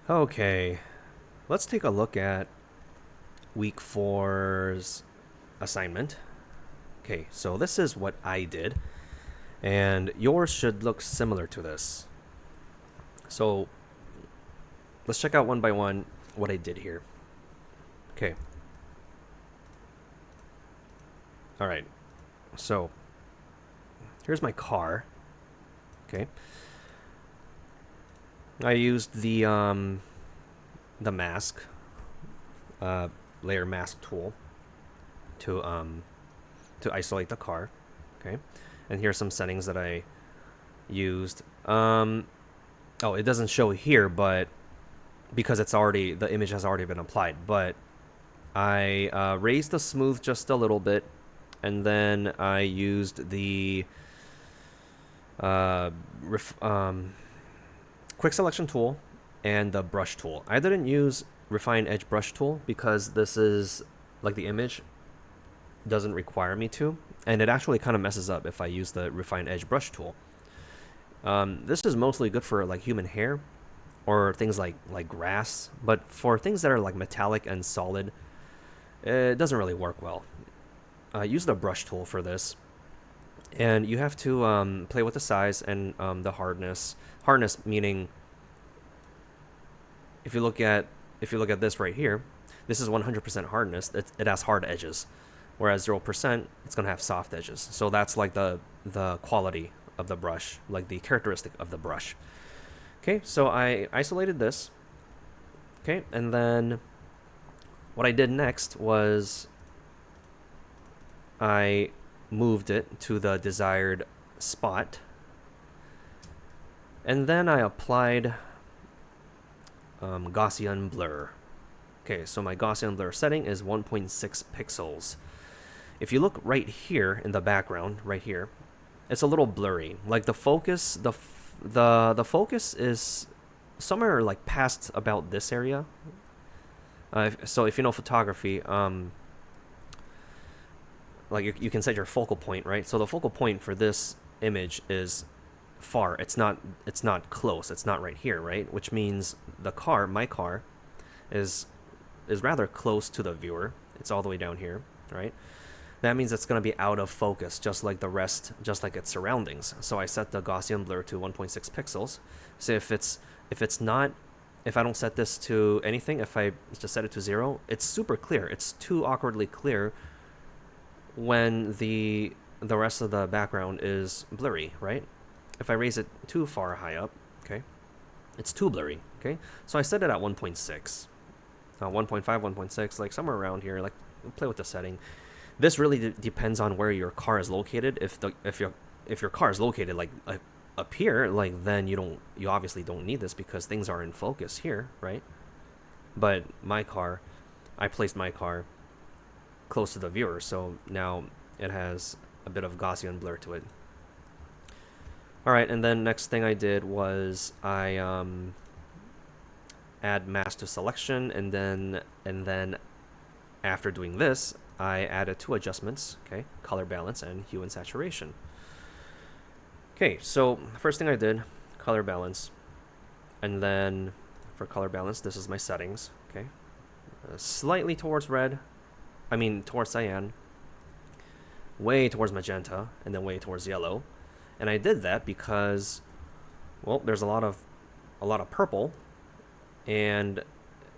Okay, let's take a look at week four's assignment. Okay, so this is what I did, and yours should look similar to this. So let's check out one by one what I did here. Okay, all right, so here's my car. Okay, I used the mask, uh, layer mask tool to isolate the car. Okay, and here's some settings that I used. Oh, it doesn't show here, but because the image has already been applied. But I raised the smooth just a little bit, and then I used the uh, quick selection tool and the brush tool. I didn't use refine edge brush tool because this is like the image doesn't require me to, and it actually kind of messes up if I use the refine edge brush tool. This is mostly good for like human hair or things like grass, but for things that are like metallic and solid, it doesn't really work well. Use the brush tool for this, and you have to play with the size and the hardness. Hardness meaning if you look at this right here, this is 100% hardness. It has hard edges, whereas 0% it's gonna have soft edges. So that's like the quality of the brush, like the characteristic of the brush. Okay, so I isolated this. Okay, and then what I did next was I moved it to the desired spot, and then I applied Gaussian blur. Okay, so my Gaussian blur setting is 1.6 pixels. If you look right here in the background, right here, it's a little blurry. Like the focus, the focus is somewhere like past about this area. So if you know photography, like you can set your focal point, right? So the focal point for this image is far. It's not close. It's not right here, right? Which means my car, is rather close to the viewer. It's all the way down here, right? That means it's going to be out of focus, just like the rest, just like its surroundings. So I set the Gaussian blur to 1.6 pixels. So if I don't set this to anything, if I just set it to 0, it's super clear. It's too awkwardly clear when the rest of the background is blurry, right? If I raise it too far high up, okay, it's too blurry, okay? So I set it at 1.6, 1.5, 1.6, like somewhere around here, like play with the setting. This really depends on where your car is located. If your car is located like up here, like then you obviously don't need this because things are in focus here, right? But I placed my car close to the viewer, so now it has a bit of Gaussian blur to it. All right, and then next thing I did was I add mask to selection, and then after doing this, I added two adjustments, okay, color balance and hue and saturation. Okay, so first thing I did, color balance, and then for color balance, this is my settings, okay, slightly towards red, towards cyan, way towards magenta, and then way towards yellow. And I did that because, well, there's a lot of purple, and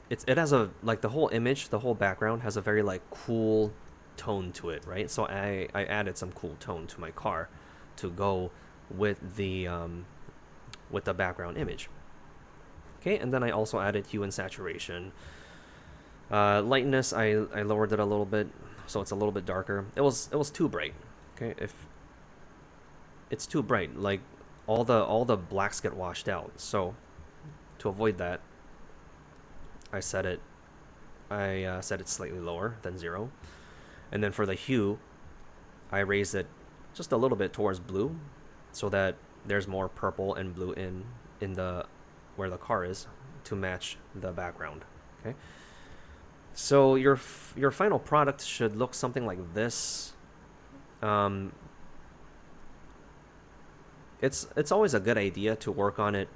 it has a like the whole image, the whole background has a very like cool tone to it, right? So I added some cool tone to my car to go with the background image. Okay, and then I also added hue and saturation. Lightness, I lowered it a little bit, so it's a little bit darker. It was too bright. Okay, if it's too bright, like all the blacks get washed out. So to avoid that, I set it slightly lower than 0, and then for the hue, I raised it just a little bit towards blue, so that there's more purple and blue in the where the car is to match the background. Okay, so your final product should look something like this. Um, it's always a good idea to work on it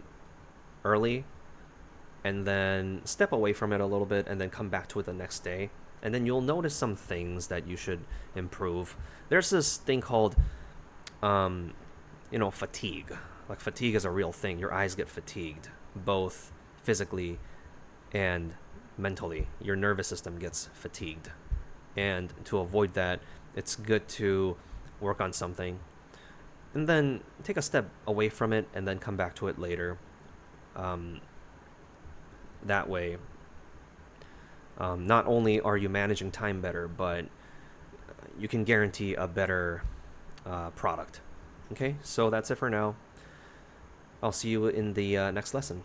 early, and then step away from it a little bit and then come back to it the next day. And then you'll notice some things that you should improve. There's this thing called, fatigue. Like, fatigue is a real thing. Your eyes get fatigued, both physically and mentally. Your nervous system gets fatigued. And to avoid that, it's good to work on something and then take a step away from it and then come back to it later. That way, not only are you managing time better, but you can guarantee a better product. Okay, so that's it for now. I'll see you in the next lesson.